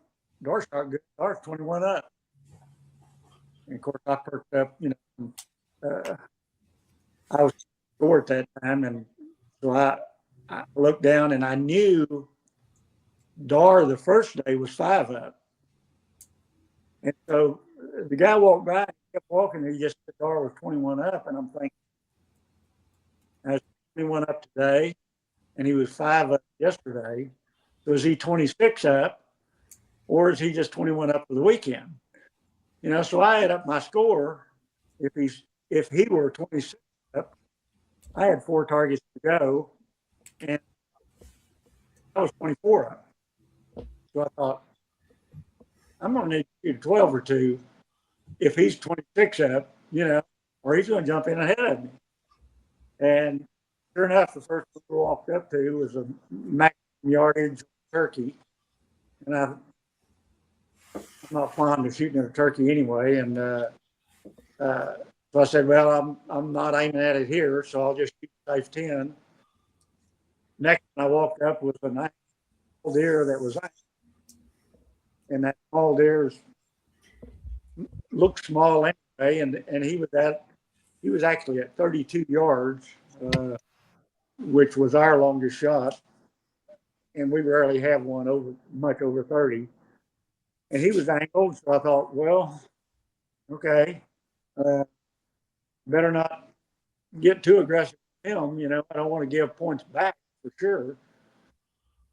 not good. Dar's 21 up." And of course, I perked up. I was short at that time, and so I looked down, and I knew Dar the first day was 5 up. And so the guy walked by, and kept walking, and he just said Dar was 21 up. And I'm thinking, I was 21 up today, and he was 5 up yesterday. So is he 26 up, or is he just 21 up for the weekend? So I had up my score. If he were 26 up, I had 4 targets to go, and I was 24 up. So I thought, I'm going to need to shoot 12 or 2 if he's 26 up, or he's going to jump in ahead of me. And sure enough, the first one we walked up to was a maximum yardage turkey. And I'm not fond of shooting at a turkey anyway. And so I said, well, I'm not aiming at it here, so I'll just shoot safe 10. Next one I walked up was a nice deer that was, and that small deer looked small anyway, and he was actually at 32 yards, which was our longest shot, and we rarely have one much over 30. And he was angled, so I thought, well, okay, better not get too aggressive with him. I don't want to give points back for sure.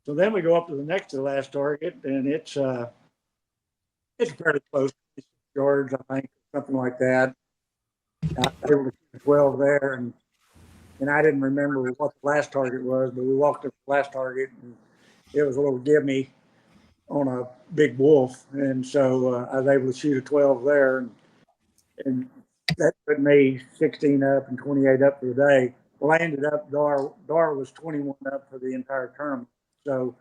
So then we go up to the next to the last target, and it's fairly close, 6 yards, I think, something like that. I was able to shoot 12 there, and I didn't remember what the last target was, but we walked up to the last target, and it was a little gimme on a big wolf, and so I was able to shoot a 12 there, and that put me 16 up and 28 up for the day. Well, I ended up, Dar was 21 up for the entire tournament. So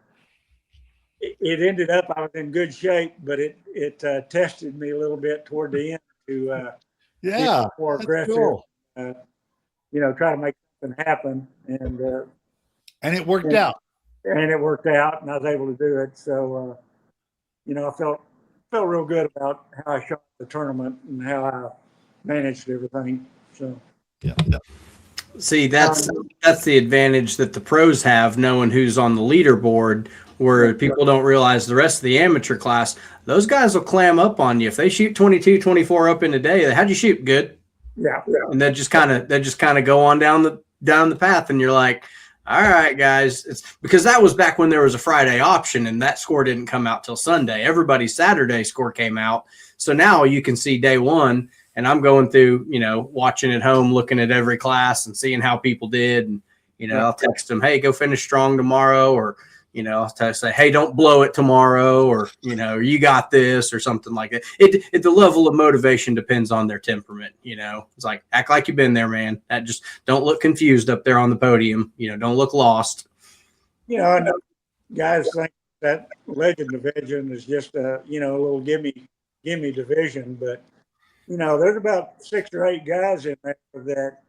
it ended up, I was in good shape, but it tested me a little bit toward the end to Yeah, more aggressive, cool. Try to make something happen. And And it worked out. And it worked out, and I was able to do it. So, I felt real good about how I shot the tournament and how I managed everything. So, Yeah. See, that's the advantage that the pros have, knowing who's on the leaderboard, where people don't realize the rest of the amateur class, those guys will clam up on you. If they shoot 22, 24 up in a day, how'd you shoot? Good. Yeah. And they just kind of go on down the path, and you're like, all right, guys. It's because that was back when there was a Friday option, and that score didn't come out till Sunday. Everybody's Saturday score came out. So now you can see day one, and I'm going through, watching at home, looking at every class and seeing how people did. And, I'll text them, hey, go finish strong tomorrow, or, I'll say, hey, don't blow it tomorrow, or, you got this, or something like that. The level of motivation depends on their temperament. It's like, act like you've been there, man. That just don't look confused up there on the podium. Don't look lost. I know guys think that legend division is just a little gimme division, but there's about 6 or 8 guys in there that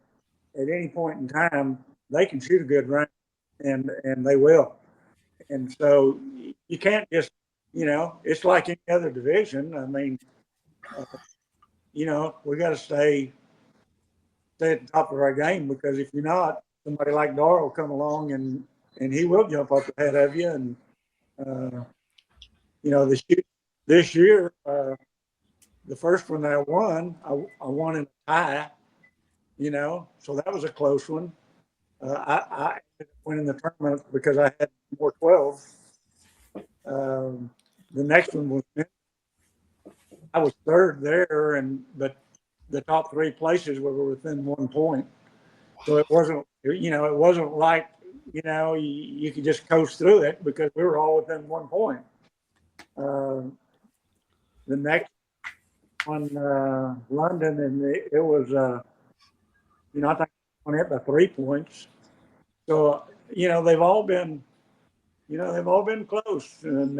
at any point in time they can shoot a good range, and they will. And so you can't just, it's like any other division. I mean, we got to stay at the top of our game, because if you're not, somebody like Dar will come along and he will jump up ahead of you. And, this year, the first one that I won, I won in a tie, so that was a close one. I ended up winning the tournament because I had more 12. The next one was, I was third there, but the top 3 places were within 1 point. So it wasn't like, you could just coast through it, because we were all within 1 point. The next one, London, and it was, I think I won it by 3 points. So, they've all been close, and,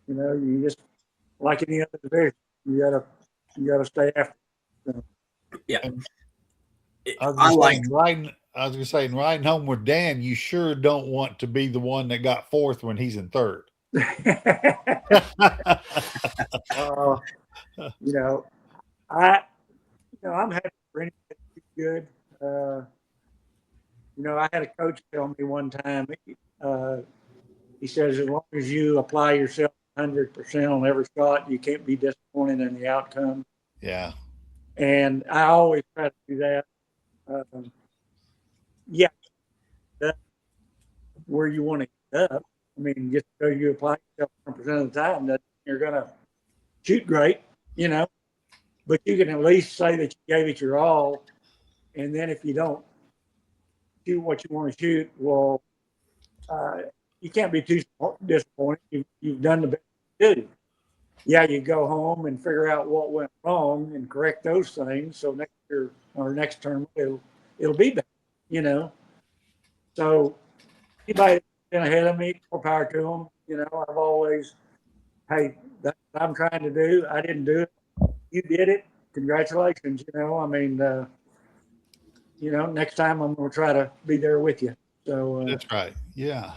you just, like any other division, you gotta stay after. So. Yeah. I was gonna say, riding home with Dan, you sure don't want to be the one that got 4th when he's in 3rd. I'm happy for anybody to be good. I had a coach tell me one time, he says, as long as you apply yourself 100% on every shot, you can't be disappointed in the outcome. Yeah. And I always try to do that. That's where you want to get up. I mean, just because you apply yourself 100% of the time, that you're going to shoot great, but you can at least say that you gave it your all. And then if you don't shoot what you want to shoot, well, you can't be too disappointed. You've done the best you do. Yeah, you go home and figure out what went wrong and correct those things. So next year or next term, it'll be better, So anybody that's been ahead of me, more power to them. I've always, hey, that's what I'm trying to do. I didn't do it. You did it. Congratulations. I mean, next time I'm going to try to be there with you. So that's right. Yeah.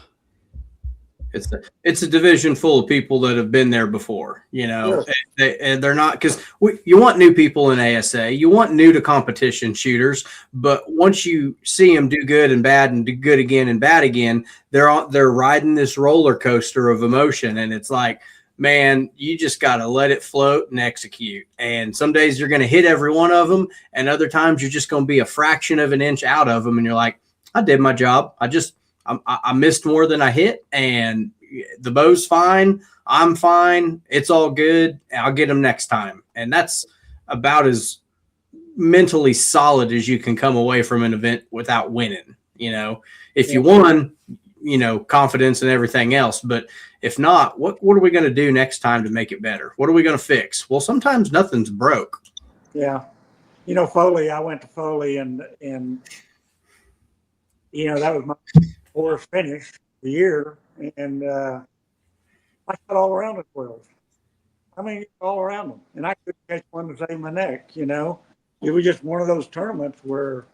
It's a division full of people that have been there before, Sure. and they're not, because you want new people in ASA, you want new to competition shooters, but once you see them do good and bad and do good again and bad again, they're riding this roller coaster of emotion, and it's like, man, you just got to let it float and execute. And some days you're going to hit every one of them, and other times you're just going to be a fraction of an inch out of them, and you're like, I did my job. I missed more than I hit, and the bow's fine. I'm fine. It's all good. I'll get them next time. And that's about as mentally solid as you can come away from an event without winning. If you won, confidence and everything else. But if not, what are we going to do next time to make it better? What are we going to fix? Well, sometimes nothing's broke. Yeah. Foley, I went to Foley, and that was my 4th finish of the year, and I shot all around the 12. I mean, all around them, and I couldn't catch one to save my neck. It was just one of those tournaments where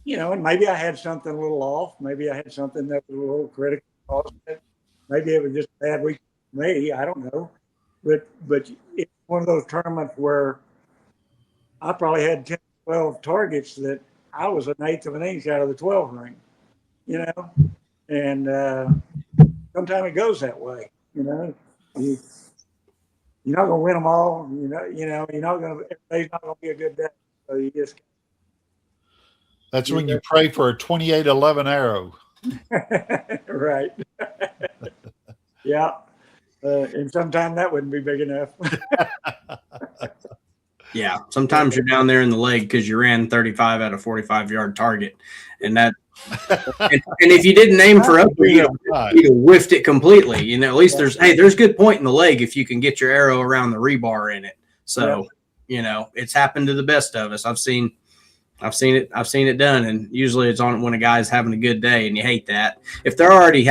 and maybe I had something a little off. Maybe I had something that was a little critical. Maybe it was just a bad week for me. I don't know. But it's one of those tournaments where I probably had 10, 12 targets that I was an eighth of an inch out of the 12 ring, and sometimes it goes that way. You're not going to win them all. You're not going to. Every day's not going to be a good day. So you just. That's when you pray for a 28-11 arrow. Right. Yeah. And sometimes that wouldn't be big enough. Yeah. Sometimes you're down there in the leg because you ran 35 at a 45-yard target. And that, and if you didn't aim for upper, you'd have whiffed it completely. At least there's good point in the leg if you can get your arrow around the rebar in it. So, it's happened to the best of us. I've seen it done, and usually it's on when a guy's having a good day, and you hate that. If they're already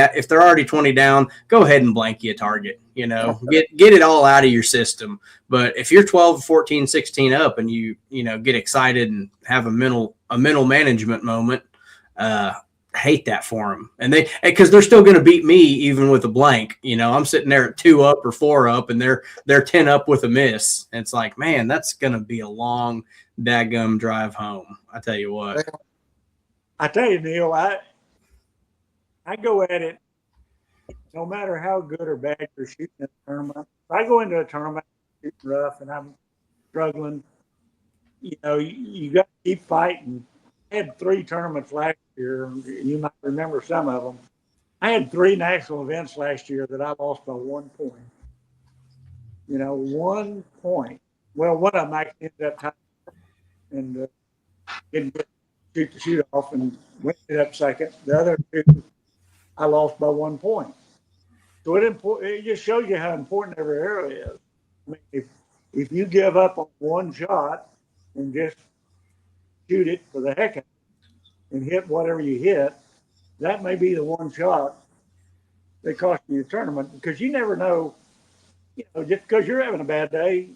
20 down, go ahead and blank you a target. Get it all out of your system. But if you're 12, 14, 16 up, and you get excited and have a mental management moment, hate that for them. And because they're still going to beat me even with a blank. I'm sitting there at 2 up or 4 up, and they're 10 up with a miss. And it's like, man, that's going to be a long dadgum drive home. I tell you what. I tell you, Neil, I go at it no matter how good or bad you're shooting in a tournament. If I go into a tournament shooting rough and I'm struggling, you got to keep fighting. I had 3 tournaments last year. You might remember some of them. I had 3 national events last year that I lost by 1 point. 1 point. Well, one of them actually ended up tying and didn't shoot the shoot off and went up second. The other 2, I lost by 1 point. So it just shows you how important every arrow is. I mean, if you give up on one shot and just shoot it for the heck of it and hit whatever you hit, that may be the one shot that cost you the tournament, because you never know. Just because you're having a bad day,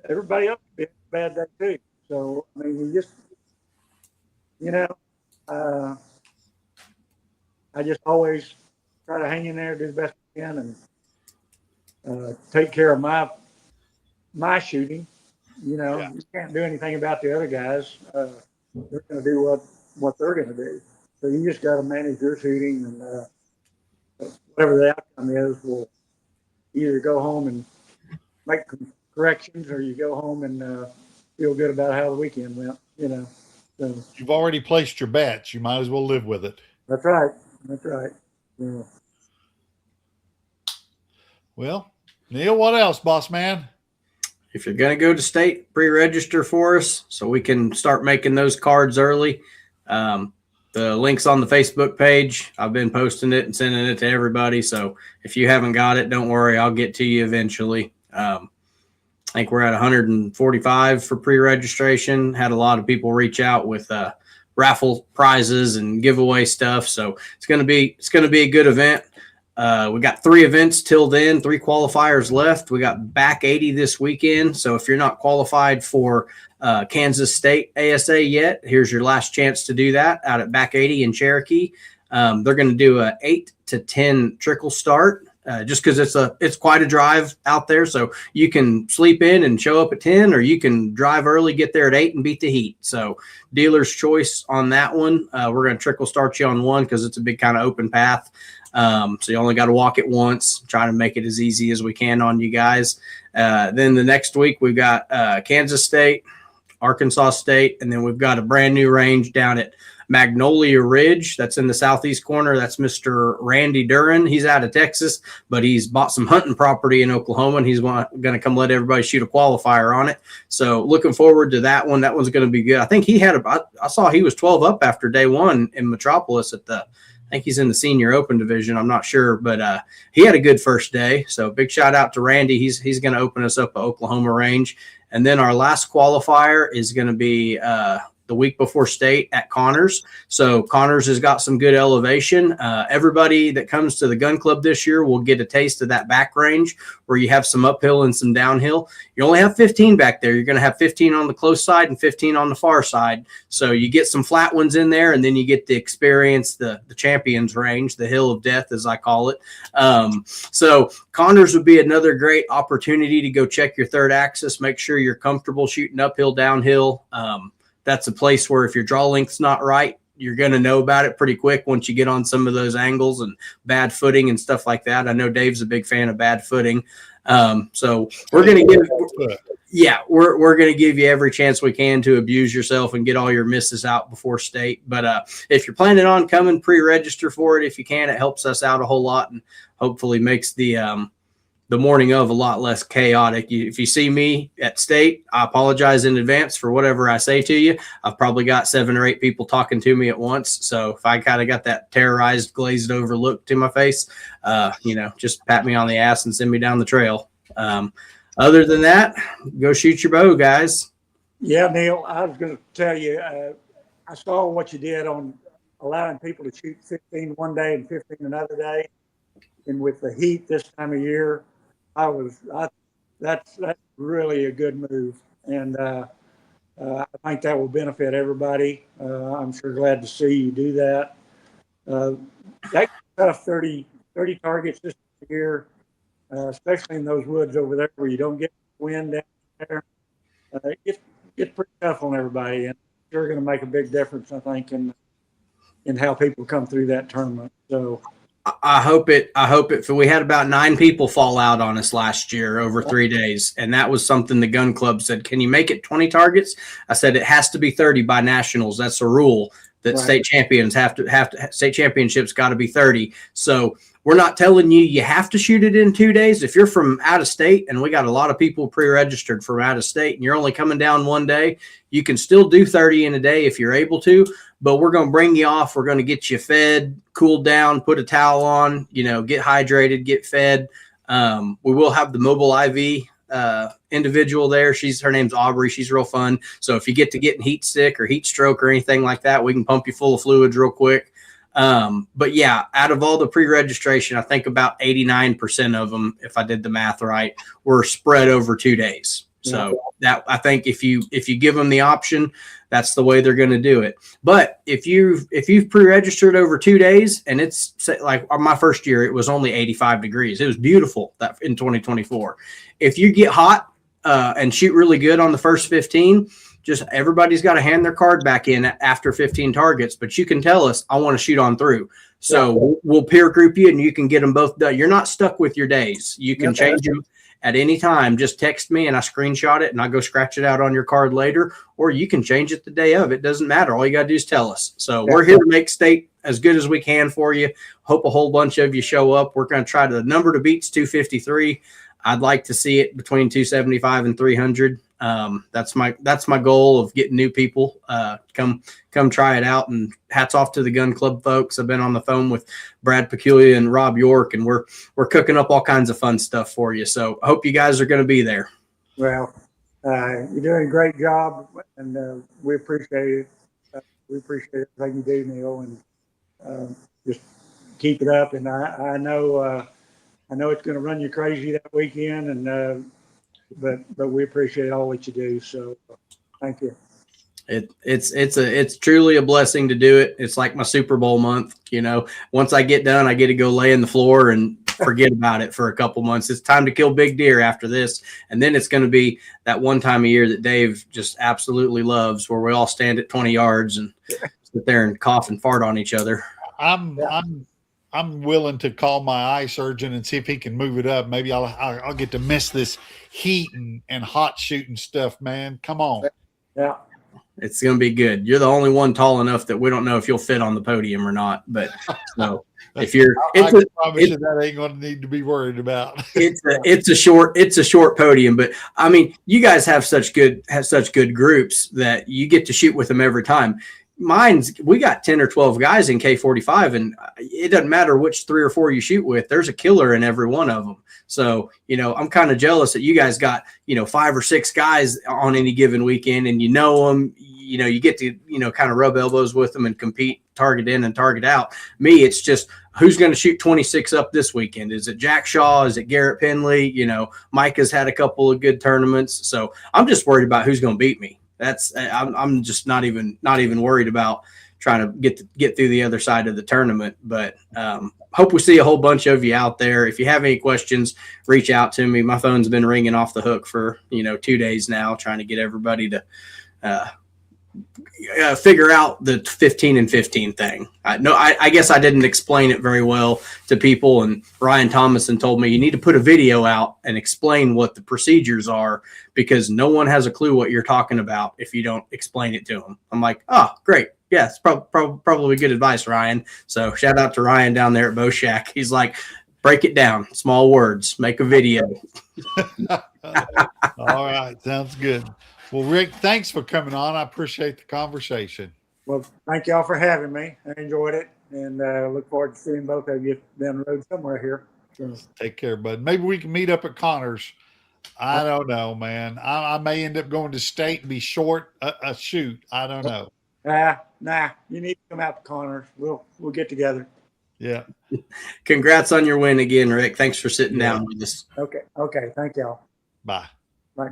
everybody else has a bad day too. So I mean, you just, I just always try to hang in there, do the best I can, and take care of my shooting. You can't do anything about the other guys. They're going to do what they're going to do. So you just got to manage your shooting, and whatever the outcome is, we'll either go home and make corrections, or you go home and feel good about how the weekend went. So You've already placed your bets. You might as well live with it. That's right. Yeah. Well, Neil, what else, boss man? If you're going to go to state, pre-register for us so we can start making those cards early. The link's on the Facebook page. I've been posting it and sending it to everybody. So if you haven't got it, don't worry. I'll get to you eventually. I think we're at 145 for pre-registration. Had a lot of people reach out with raffle prizes and giveaway stuff. So it's going to be a good event. We got 3 events till then, 3 qualifiers left. We got back 80 this weekend. So if you're not qualified for Kansas State ASA yet, here's your last chance to do that out at back 80 in Cherokee. They're going to do a 8 to 10 trickle start. Just because it's quite a drive out there. So you can sleep in and show up at 10, or you can drive early, get there at 8 and beat the heat. So dealer's choice on that one. We're going to trickle start you on one because it's a big kind of open path. So you only got to walk it once, trying to make it as easy as we can on you guys. Then the next week we've got Kansas State, Arkansas State, and then we've got a brand new range down at Magnolia Ridge. That's in the southeast corner. That's Mr. Randy Duran. He's out of Texas, but he's bought some hunting property in Oklahoma, and he's going to come let everybody shoot a qualifier on it. So looking forward to that one. That one's going to be good. I think I saw he was 12 up after day 1 in Metropolis I think he's in the senior open division. I'm not sure, but he had a good first day. So big shout out to Randy. He's going to open us up an Oklahoma range. And then our last qualifier is going to be the week before state at Connors. So Connors has got some good elevation. Everybody that comes to the gun club this year will get a taste of that back range where you have some uphill and some downhill. You only have 15 back there. You're going to have 15 on the close side and 15 on the far side. So you get some flat ones in there, and then you get to experience the champions range, the hill of death, as I call it. So Connors would be another great opportunity to go check your third axis, make sure you're comfortable shooting uphill, downhill. That's a place where if your draw length's not right, you're going to know about it pretty quick once you get on some of those angles and bad footing and stuff like that. I know Dave's a big fan of bad footing. So we're going to we're going to give you every chance we can to abuse yourself and get all your misses out before state. But if you're planning on coming, pre-register for it if you can. It helps us out a whole lot and hopefully makes the morning of a lot less chaotic. If you see me at state, I apologize in advance for whatever I say to you. I've probably got 7 or 8 people talking to me at once. So if I kind of got that terrorized, glazed over look to my face, just pat me on the ass and send me down the trail. Other than that, go shoot your bow, guys. Yeah, Neil, I was going to tell you, I saw what you did on allowing people to shoot 15 one day and 15 another day. And with the heat this time of year, that's really a good move. And I think that will benefit everybody. I'm sure glad to see you do that. That tough 30 targets this year, especially in those woods over there where you don't get wind down there. It gets pretty tough on everybody, and it's sure going to make a big difference, I think, in how people come through that tournament. So I hope it. We had about 9 people fall out on us last year over 3 days, and that was something the gun club said. Can you make it 20 targets? I said it has to be 30 by nationals. That's a rule that right. State champions have to state championships got to be 30. So we're not telling you have to shoot it in 2 days. If you're from out of state, and we got a lot of people pre-registered from out of state, and you're only coming down 1 day, you can still do 30 in a day if you're able to. But we're going to bring you off. We're going to get you fed, cooled down, put a towel on, get hydrated, get fed. We will have the mobile IV individual there. Her name's Aubrey. She's real fun. So if you get to getting heat sick or heat stroke or anything like that, we can pump you full of fluids real quick. But yeah, out of all the pre-registration, I think about 89% of them, if I did the math right, were spread over 2 days. So that, I think if you give them the option, that's the way they're going to do it. But if you've pre-registered over 2 days, and it's like my first year, it was only 85 degrees. It was beautiful that in 2024. If you get hot and shoot really good on the first 15, just everybody's got to hand their card back in after 15 targets. But you can tell us, I want to shoot on through. So we'll peer group you, and you can get them both done. You're not stuck with your days. You can change them at any time. Just text me and I screenshot it and I go scratch it out on your card later, or you can change it the day of. It doesn't matter. All you got to do is tell us. So we're here to make state as good as we can for you. Hope a whole bunch of you show up. We're going to try the number to beat's 253. I'd like to see it between 275 and 300. That's my goal of getting new people come try it out. And hats off to the gun club folks. I've been on the phone with Brad Peculiar and Rob York, and we're cooking up all kinds of fun stuff for you. So I hope you guys are going to be there. Well, you're doing a great job, and we appreciate it. We appreciate everything you do, Neil, and just keep it up. And I know it's going to run you crazy that weekend, and but we appreciate all that you do. So thank you. It's truly a blessing to do it. It's like my Super Bowl month. Once I get done, I get to go lay in the floor and forget about it for a couple months. It's time to kill big deer after this. And then it's going to be that one time a year that Dave just absolutely loves, where we all stand at 20 yards and sit there and cough and fart on each other. I'm willing to call my eye surgeon and see if he can move it up. Maybe I'll get to miss this heat and hot shooting stuff, man. Come on. Yeah. It's going to be good. You're the only one tall enough that we don't know if you'll fit on the podium or not. But no, if you're, I can promise you that ain't going to need to be worried about. It's a short podium, but I mean, you guys have such good groups that you get to shoot with them every time. we got 10 or 12 guys in K45, and it doesn't matter which 3 or 4 you shoot with. There's a killer in every one of them. So, I'm kind of jealous that you guys got, 5 or 6 guys on any given weekend, and them, you get to, kind of rub elbows with them and compete, target in and target out. Me, it's just who's going to shoot 26 up this weekend. Is it Jack Shaw? Is it Garrett Penley? Micah's had a couple of good tournaments. So I'm just worried about who's going to beat me. I'm just not even worried about trying to get through the other side of the tournament. But hope we see a whole bunch of you out there. If you have any questions, reach out to me. My phone's been ringing off the hook for 2 days now, trying to get everybody to figure out the 15 and 15 thing. I guess I didn't explain it very well to people, and Ryan Thomason told me you need to put a video out and explain what the procedures are, because no one has a clue what you're talking about if you don't explain it to them. I'm like, oh, great. Yeah, it's probably good advice, Ryan. So shout out to Ryan down there at Bow Shack. He's like, break it down, small words, make a video. All right, sounds good. Well, Rick, thanks for coming on. I appreciate the conversation. Well, thank y'all for having me. I enjoyed it, and look forward to seeing both of you down the road somewhere here. So. Take care, bud. Maybe we can meet up at Connors. I don't know, man. I may end up going to state and be short a shoot. I don't know. Nah. You need to come out to Connors. We'll get together. Yeah. Congrats on your win again, Rick. Thanks for sitting down with us. Okay. Thank y'all. Bye. Bye.